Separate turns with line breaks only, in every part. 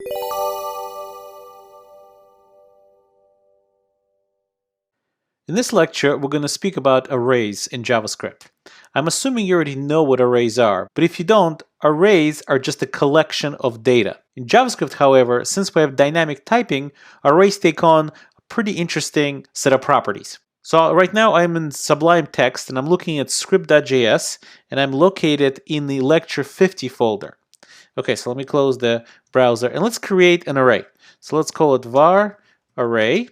In this lecture, we're going to speak about arrays in JavaScript. I'm assuming you already know what arrays are, but if you don't, arrays are just a collection of data. In JavaScript, however, since we have dynamic typing, arrays take on a pretty interesting set of properties. So right now I'm in Sublime Text and I'm looking at script.js and I'm located in the lecture 50 folder. Okay, so let me close the browser and let's create an array. So let's call it var array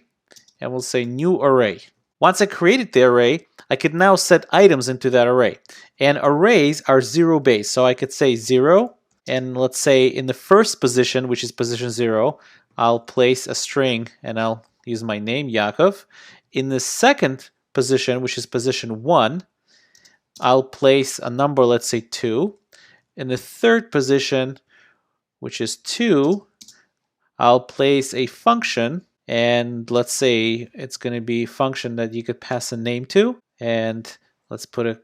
and we'll say new array. Once I created the array, I could now set items into that array. And arrays are zero based. So I could say 0, and let's say in the first position, which is position 0, I'll place a string and I'll use my name, Yaakov. In the second position, which is position 1, I'll place a number, let's say 2. In the third position, which is 2, I'll place a function. And let's say it's going to be a function that you could pass a name to. And let's put a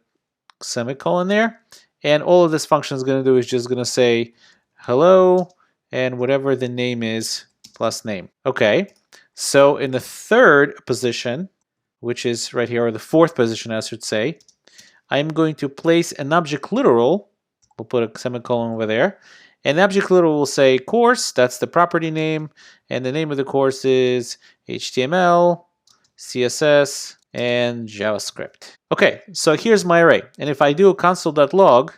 semicolon there. And all of this function is going to do is just going to say hello and whatever the name is plus name. Okay, so in the third position, which is right here, or the fourth position, I should say, I'm going to place an object literal. We'll put a semicolon over there. And the object literal will say course, that's the property name, and the name of the course is HTML, CSS, and JavaScript. Okay, so here's my array. And if I do a console.log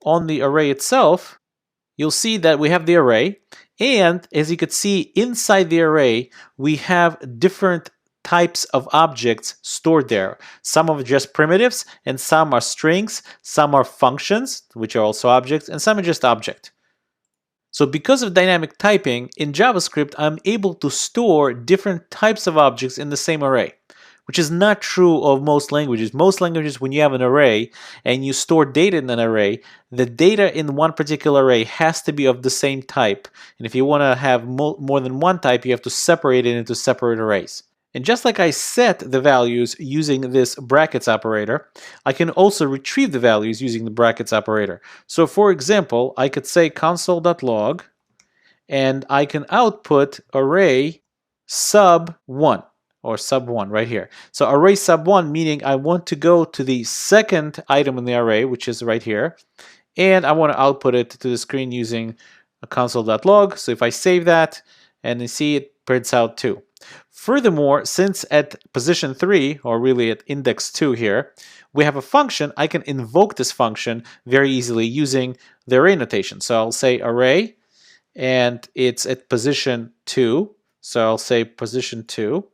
on the array itself, you'll see that we have the array. And as you can see inside the array, we have different types of objects stored there. Some are just primitives, and some are strings, some are functions, which are also objects, and some are just object. So because of dynamic typing, in JavaScript, I'm able to store different types of objects in the same array, which is not true of most languages. Most languages, when you have an array and you store data in an array, the data in one particular array has to be of the same type. And if you want to have more than one type, you have to separate it into separate arrays. And just like I set the values using this brackets operator, I can also retrieve the values using the brackets operator. So for example, I could say console.log and I can output array sub1 or sub1 right here. So array sub1 meaning I want to go to the second item in the array, which is right here, and I want to output it to the screen using a console.log. So if I save that and you see it prints out 2. Furthermore, since at position 3, or really at index 2 here, we have a function, I can invoke this function very easily using the array notation. So I'll say array, and it's at position 2. So I'll say position 2.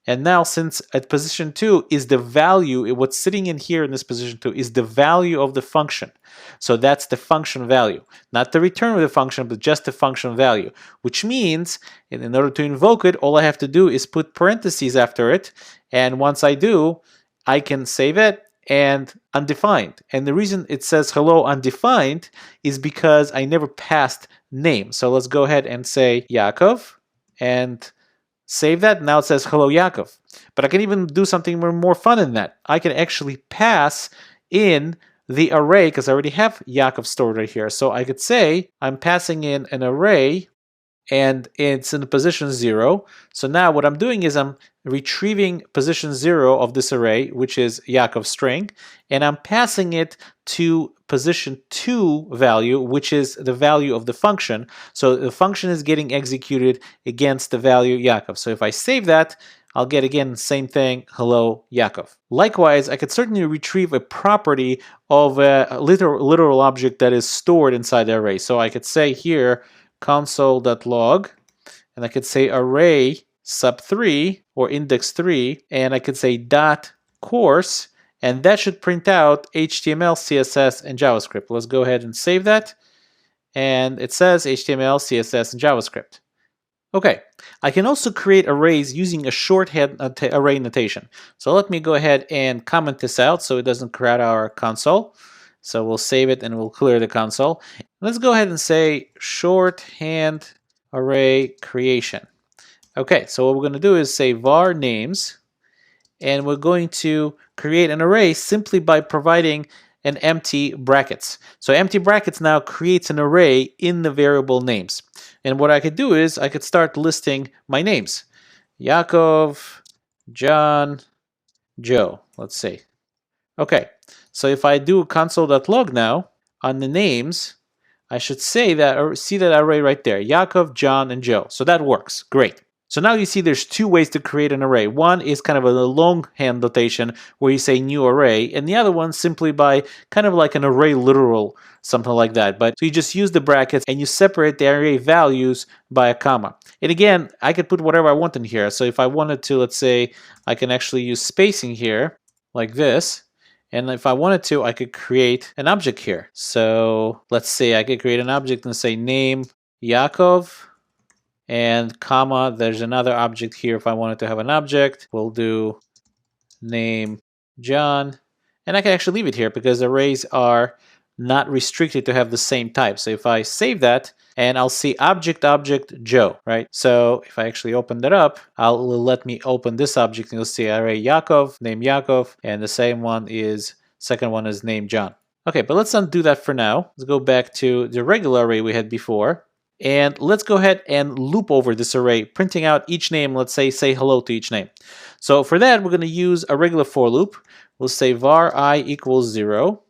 And now since at position 2 is the value, what's sitting in here in this position 2 is the value of the function. So that's the function value. Not the return of the function, but just the function value. Which means, in order to invoke it, all I have to do is put parentheses after it. And once I do, I can save it and undefined. And the reason it says hello undefined is because I never passed name. So let's go ahead and say Yaakov and save that. Now it says hello Yaakov. But I can even do something more fun than that. I can actually pass in the array because I already have Yaakov stored right here. So I could say I'm passing in an array and it's in position 0. So now what I'm doing is I'm retrieving position 0 of this array, which is Yaakov string, and I'm passing it to position 2 value, which is the value of the function. So the function is getting executed against the value Yaakov. So if I save that, I'll get again the same thing, hello Yaakov. Likewise, I could certainly retrieve a property of a literal object that is stored inside the array. So I could say here console.log, and I could say array sub3 or index 3, and I could say dot course, and that should print out HTML, CSS, and JavaScript. Let's go ahead and save that, and it says HTML, CSS, and JavaScript. Okay, I can also create arrays using a shorthand array notation. So let me go ahead and comment this out so it doesn't crowd our console. So we'll save it and we'll clear the console. Let's go ahead and say shorthand array creation. Okay, so what we're going to do is say var names, and we're going to create an array simply by providing and empty brackets. So empty brackets now creates an array in the variable names. And what I could do is I could start listing my names. Yaakov, John, Joe, let's see. Okay, so if I do console.log now, on the names, I should say that, or see that array right there, Yaakov, John, and Joe. So that works, great. So now you see there's two ways to create an array. One is kind of a longhand notation where you say new array, and the other one simply by kind of like an array literal, something like that. But so you just use the brackets and you separate the array values by a comma. And again, I could put whatever I want in here. So if I wanted to, let's say, I can actually use spacing here like this. And if I wanted to, I could create an object here. So let's say I could create an object and say name Yaakov and comma, there's another object here. If I wanted to have an object, we'll do name John. And I can actually leave it here because arrays are not restricted to have the same type. So if I save that, and I'll see object Joe, right? So if I actually open that up, it'll let me open this object and you'll see array Yaakov, name Yaakov, and the same one is, second one is name John. Okay, but let's undo that for now. Let's go back to the regular array we had before. And let's go ahead and loop over this array, printing out each name. Let's say hello to each name. So for that, we're going to use a regular for loop. We'll say var I equals 0.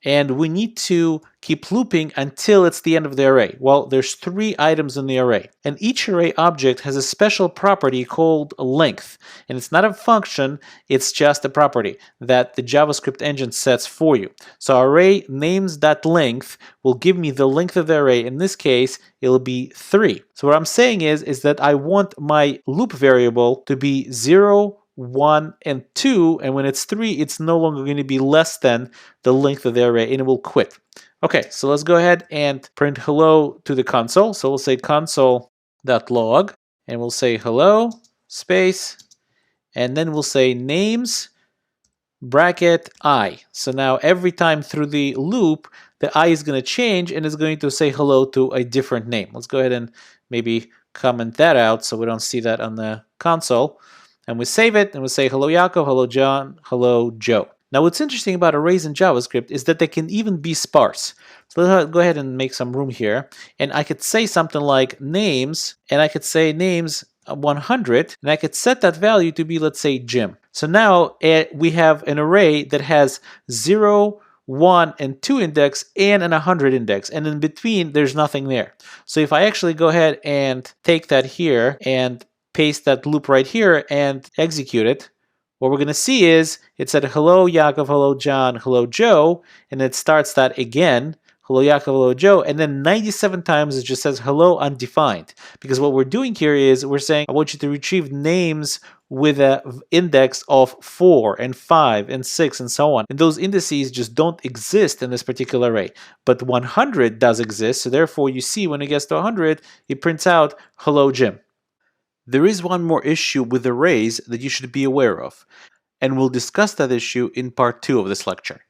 And we need to keep looping until it's the end of the array. Well, there's 3 items in the array. And each array object has a special property called length. And it's not a function, it's just a property that the JavaScript engine sets for you. So array names.length will give me the length of the array. In this case, it'll be 3. So what I'm saying is that I want my loop variable to be 0, 1, and 2, and when it's 3, it's no longer going to be less than the length of the array, and it will quit. Okay, so let's go ahead and print hello to the console. So we'll say console.log, and we'll say hello, space, and then we'll say names, bracket I. So now every time through the loop, the I is going to change, and it's going to say hello to a different name. Let's go ahead and maybe comment that out so we don't see that on the console. And we save it, and we say hello Yaakov, hello John, hello Joe. Now what's interesting about arrays in JavaScript is that they can even be sparse. So let's go ahead and make some room here. And I could say something like names, and I could say names 100, and I could set that value to be, let's say, Jim. So now we have an array that has 0, 1, and 2 index and an 100 index, and in between there's nothing there. So if I actually go ahead and take that here and paste that loop right here and execute it, what we're going to see is it said hello Yaakov, hello John, hello Joe, and it starts that again, hello Yaakov, hello Joe, and then 97 times it just says hello undefined. Because what we're doing here is we're saying I want you to retrieve names with an index of 4 and 5 and 6 and so on. And those indices just don't exist in this particular array. But 100 does exist, so therefore you see when it gets to 100, it prints out hello Jim. There is one more issue with arrays that you should be aware of, and we'll discuss that issue in part 2 of this lecture.